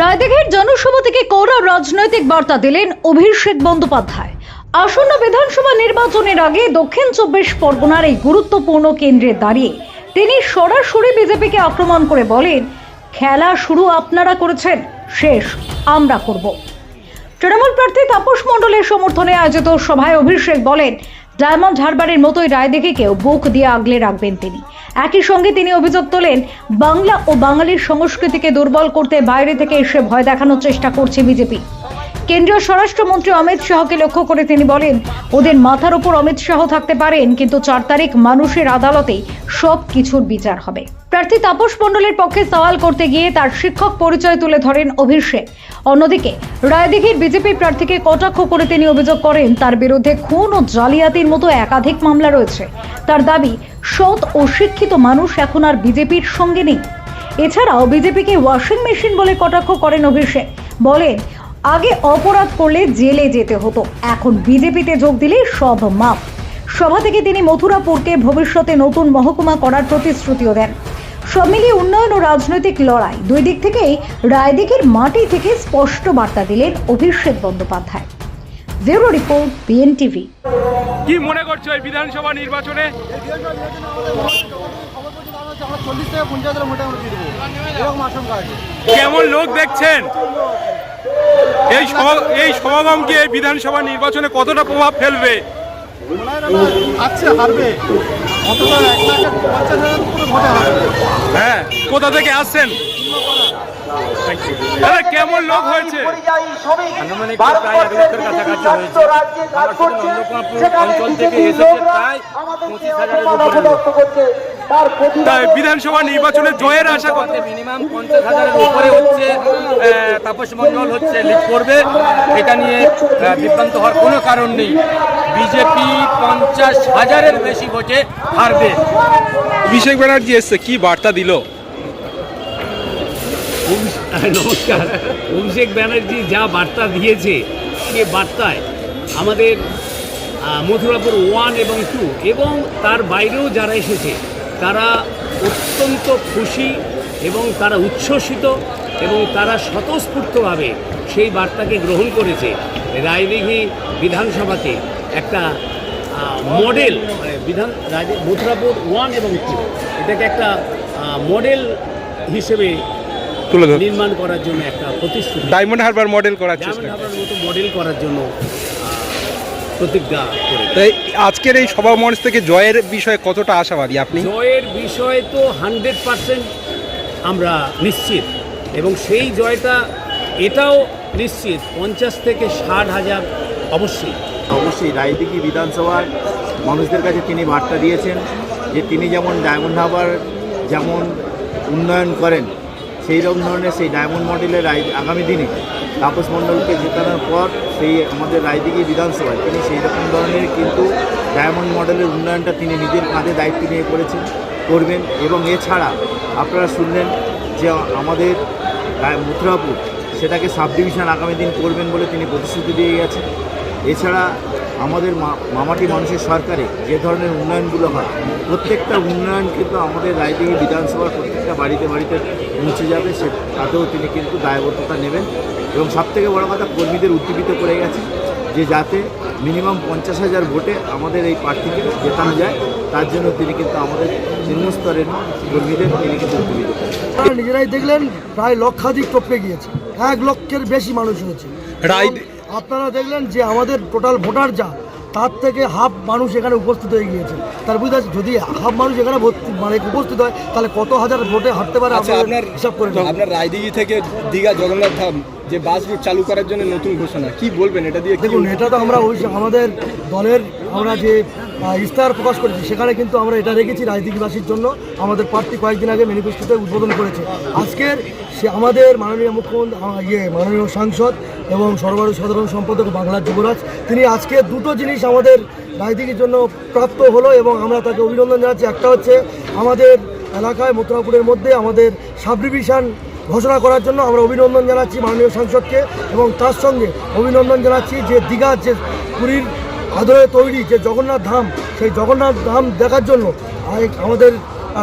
রায়দিঘির জনসভা থেকে কড়া রাজনৈতিক বার্তা দিলেন অভিষেক বন্দ্যোপাধ্যায়। আসন্ন বিধানসভা নির্বাচনের আগে দক্ষিণ 24 পরগনার এই গুরুত্বপূর্ণ কেন্দ্রে দাঁড়িয়ে তিনি সরাসরি বিজেপিকে আক্রমণ করে বলেন, খেলা শুরু আপনারা করেছেন, শেষ আমরা করব। তৃণমূল প্রার্থী তাপস মণ্ডলের সমর্থনে আয়োজিত সভায় অভিষেক বলেন, ডায়মন্ড হারবারের মতোই রায়দিঘিকেও বুক দিয়ে আগলে রাখবেন তিনি। একই সঙ্গে তিনি অভিযোগ তোলেন, বাংলা ও বাঙালির সংস্কৃতিকে দুর্বল করতে বাইরে থেকে এসে ভয় দেখানোর চেষ্টা করছে বিজেপি। কেন্দ্রীয় স্বরাষ্ট্রমন্ত্রী অমিত শাহকে লক্ষ্য করে তিনি বলেন, ওদের মাথার উপর অমিত শাহ থাকতে পারেন, কিন্তু 4 তারিখ মানুষের আদালতে সব কিছুর বিচার হবে। প্রার্থী তাপস মণ্ডলের পক্ষে সওয়াল করতে গিয়ে তার শিক্ষক পরিচয় তুলে ধরেন অভিষেক। অন্যদিকে রায়দিঘির বিজেপি প্রার্থীকে কটাক্ষ করে তিনি অভিযোগ করেন, তার বিরুদ্ধে খুন ও জালিয়াতির মতো একাধিক মামলা রয়েছে। তার দাবি, সৎ ও শিক্ষিত মানুষ এখন আর বিজেপির সঙ্গে নেই। এছাড়াও বিজেপিকে ওয়াশিং মেশিন বলে কটাক্ষ করেন অভিষেক। বলেন, আগে অপরাধ করলে জেলে যেতে হতো, এখন বিজেপিতে যোগ দিলে সব মাপ। সভা থেকে তিনি মথুরাপুরকে ভবিষ্যতে নতুন মহকুমা করার প্রতিশ্রুতিও দেন। সব মিলিয়ে উন্নয়ন ও রাজনৈতিক লড়াই, দুই দিক থেকেই রায়দিঘির মাটি থেকে স্পষ্ট বার্তা দিলেন Abhishek Bandyopadhyay. Bureau report, BNTV. কি মনে করছো এই বিধানসভা নির্বাচনে? কেমন লোক দেখছেন? এই সমাগম কি এই বিধানসভা নির্বাচনে কতটা প্রভাব ফেলবে? হ্যাঁ, কোথা থেকে আসছেন? কেমন লোক হয়েছে? বিধানসভা নির্বাচনে জয়ের আশা করতে মিনিমাম 50,000-এর উপরে হচ্ছে। তাপস মণ্ডল হচ্ছে লিড করবে, এটা নিয়ে বিভ্রান্ত হওয়ার কোনো কারণ নেই। বিজেপি 50,000-এর বেশি ভোটে হারবে। অভিষেক ব্যানার্জি এসছে, কি বার্তা দিল? নমস্কার। অভিষেক ব্যানার্জি যা বার্তা দিয়েছে, সে বার্তায় আমাদের মথুরাপুর 1 এবং 2 এবং তার বাইরেও যারা এসেছে তারা অত্যন্ত খুশি এবং তারা উচ্ছ্বসিত এবং তারা স্বতঃস্ফূর্তভাবে সেই বার্তাকে গ্রহণ করেছে। রায়দিঘি বিধানসভাতে একটা মডেল মথুরাপুর 1 এবং 2 এটাকে একটা মডেল হিসেবে নির্মাণ করার জন্য একটা প্রতিশ্রুতি, ডায়মন্ড হারবার মডেল করার চেষ্টা, ডায়মন্ড হারবার মতো মডেল করার জন্য প্রতিজ্ঞা করে। তাই আজকের এই সভা মঞ্চ থেকে জয়ের বিষয়ে কতটা আশাবাদী আপনি? জয়ের বিষয়ে তো 100% আমরা নিশ্চিত, এবং সেই জয়টা এটাও নিশ্চিত 50 থেকে 60,000 অবশ্যই। রায়দিঘি বিধানসভার মানুষদের কাছে তিনি বার্তা দিয়েছেন যে তিনি যেমন ডায়মন্ড হারবার যেমন উন্নয়ন করেন, সেই রকম ধরনের সেই ডায়মন্ড মডেলের আগামী দিনে তাপস মণ্ডলকে জেতানোর পর সেই আমাদের রায়দিঘি বিধানসভায় তিনি সেই রকম ধরনের কিন্তু ডায়মন্ড মডেলের উন্নয়নটা তিনি নিজের কাঁধে দায়িত্ব নিয়ে করবেন। এবং এছাড়া আপনারা শুনলেন যে আমাদের মথুরাপুর সেটাকে সাব ডিভিশন আগামী দিন করবেন বলে তিনি প্রতিশ্রুতি দিয়ে গেছেন। এছাড়া আমাদের মামাটি মানুষের সরকারে যে ধরনের উন্নয়নগুলো হয়, প্রত্যেকটা উন্নয়ন কিন্তু আমাদের রায়দিঘি বিধানসভার প্রত্যেকটা বাড়িতে পৌঁছে যাবে, তাতেও তিনি কিন্তু দায়বদ্ধতা নেবেন। এবং সবথেকে বড় কথা, কর্মীদের উদ্দীপিত করে গেছে যে যাতে মিনিমাম 50,000 ভোটে আমাদের এই প্রার্থীকে জেতানো যায়, তার জন্য তিনি কিন্তু আমাদের নিম্নস্তরের কর্মীদের তিনি কিন্তু উদ্দীপিত করেন। নিজেরাই দেখলেন প্রায় লক্ষাধিক টপকে গিয়েছে, 1 লক্ষের বেশি মানুষ হয়েছে। আপনারা দেখলেন যে আমাদের টোটাল ভোটার যা, তার থেকে হাফ মানুষ এখানে উপস্থিত হয়ে গিয়েছে। তার বুঝতে পারছি, যদি হাফ মানুষ এখানে উপস্থিত হয় তাহলে কত হাজার ভোটে হারতে পারে আপনার হিসাব করে। আপনার রায়দিঘি থেকে দীঘা জগন্নাথ ধাম যে বাস রুট চালু করার জন্য নতুন ঘোষণা, কি বলবেন এটা দিয়ে? দেখুন, এটা তো আমরা আমাদের দলের আমরা যে ইস্তাহার প্রকাশ করেছি সেখানে কিন্তু আমরা এটা রেখেছি রায়দিঘিবাসীর জন্য। আমাদের প্রার্থী কয়েকদিন আগে ম্যানিফেস্টোতে উদ্বোধন করেছে। আজকের সে আমাদের মাননীয় মুখ্যমন্ত্রী, মাননীয় সাংসদ এবং সর্বাধিক সাধারণ সম্পাদক বাংলার যুবরাজ, তিনি আজকে দুটো জিনিস আমাদের রায়দিঘির জন্য প্রাপ্ত হলো এবং আমরা তাকে অভিনন্দন জানাচ্ছি। একটা হচ্ছে আমাদের এলাকায় মথুরাপুরের মধ্যে আমাদের সাব ডিভিশন ঘোষণা করার জন্য আমরা অভিনন্দন জানাচ্ছি মাননীয় সাংসদকে, এবং তার সঙ্গে অভিনন্দন জানাচ্ছি যে দীঘার যে পুরীর আদরে তৈরি যে জগন্নাথ ধাম, সেই জগন্নাথ ধাম দেখার জন্য আমাদের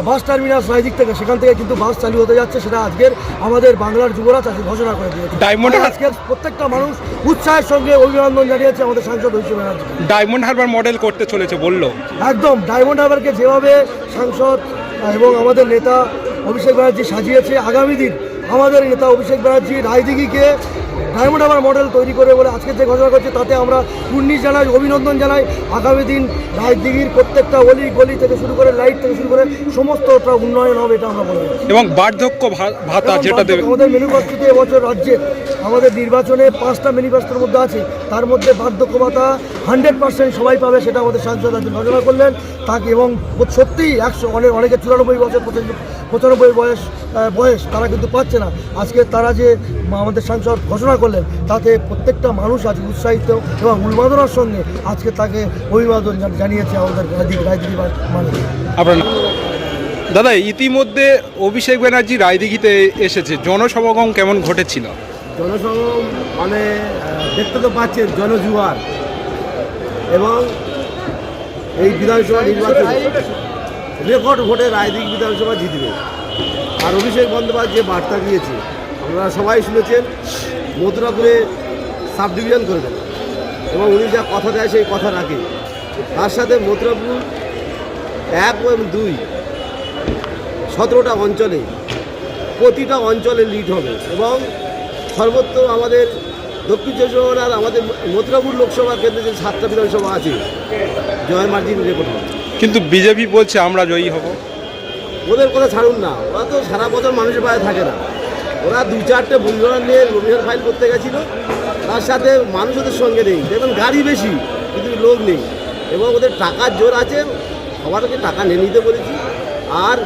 বাস টার্মিনাস রায়দিক থেকে সেখান থেকে কিন্তু বাস চালু হতে যাচ্ছে, সেটা আজকের আমাদের বাংলার যুবরাজ আজকে ঘোষণা করে দিয়েছে। ডায়মন্ড আজকের প্রত্যেকটা মানুষ উৎসাহের সঙ্গে অভিনন্দন জানিয়েছে আমাদের সাংসদ অভিষেক ব্যানার্জি। ডায়মন্ড হারবার মডেল করতে চলেছে বললো। একদম ডায়মন্ড হারবারকে যেভাবে সাংসদ এবং আমাদের নেতা অভিষেক ব্যানার্জি সাজিয়েছে, আগামী দিন আমাদের নেতা অভিষেক ব্যানার্জি রায়দিঘিকে ডায়মন্ড হারবার মডেল তৈরি করে বলে আজকে যে ঘোষণা করছে তাতে আমরা কুর্নিশ জানাই, অভিনন্দন জানাই। আগামী দিন রায়দিঘির প্রত্যেকটা অলি গলি থেকে শুরু করে লাইট থেকে শুরু করে সমস্তটা উন্নয়ন হবে, এটা আমরা বলে যাচ্ছি। এবং বার্ধক্য ভাতা যেটা দেবে আমাদের ম্যানিফেস্টোতে এবছর রাজ্যে আমাদের নির্বাচনে 5টা ম্যানিফেস্টোর মধ্যে আছে, তার মধ্যে বার্ধক্য ভাতা 100% সবাই পাবে, সেটা আমাদের সাংসদ আজকে ঘোষণা করলেন। তাকে এবং সত্যিই 100 অনেকে 94 বছর 95 বয়স তারা কিন্তু পাচ্ছে না। আজকে তারা যে আমাদের সাংসদ ঘোষণা করলেন তাতে প্রত্যেকটা মানুষ আজ উৎসাহিত এবং উন্মাদনার সঙ্গে আজকে তাকে অভিবাদন জানিয়েছে আমাদের রায়দিঘি মানুষ। আপনার দাদা, ইতিমধ্যে অভিষেক ব্যানার্জি রায়দিঘিতে এসেছে, জনসমাগম কেমন ঘটেছিল? জনসমাগম মানে দেখতে তো পাচ্ছেন জনজুয়ার, এবং এই বিধানসভা নির্বাচন রেকর্ড ভোটে রায়দিঘি বিধানসভা জিতবে। আর অভিষেক বন্দ্যোপাধ্যায় যে বার্তা দিয়েছে আপনারা সবাই শুনেছেন, মথুরাপুরে সাব ডিভিশন করবেন এবং উনি যা কথা দেয় সেই কথা রাখে। তার সাথে মথুরাপুর 1 এবং 2 17টা অঞ্চলে প্রতিটা অঞ্চলে লিড হবে এবং সর্বত্র আমাদের দক্ষিণ চব্বিশ পরগনার আমাদের মথুরাপুর লোকসভা কেন্দ্রে যে 7টা বিধানসভা আছে জয় মার্জিন রেকর্ড হবে। কিন্তু বিজেপি বলছে আমরা জয়ী হব। ওদের কথা ছাড়ুন না, ওরা তো সারা বছর মানুষের পায়ে থাকে না। ওরা 2-4টে বুলডোজার নিয়ে নমিনেশন ফাইল করতে গেছিল, তার সাথে মানুষ ওদের সঙ্গে নেই। দেখবেন গাড়ি বেশি কিন্তু লোক নেই, এবং ওদের টাকার জোর আছে। সবারকে টাকা নিয়ে নিতে বলেছি, আর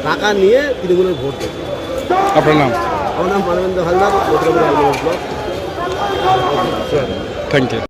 টাকা নিয়ে তৃণমূলের ভোট দেবে। আপনার নাম? আমার নাম Manabendra Haldar, Mathurapur block. Thank you.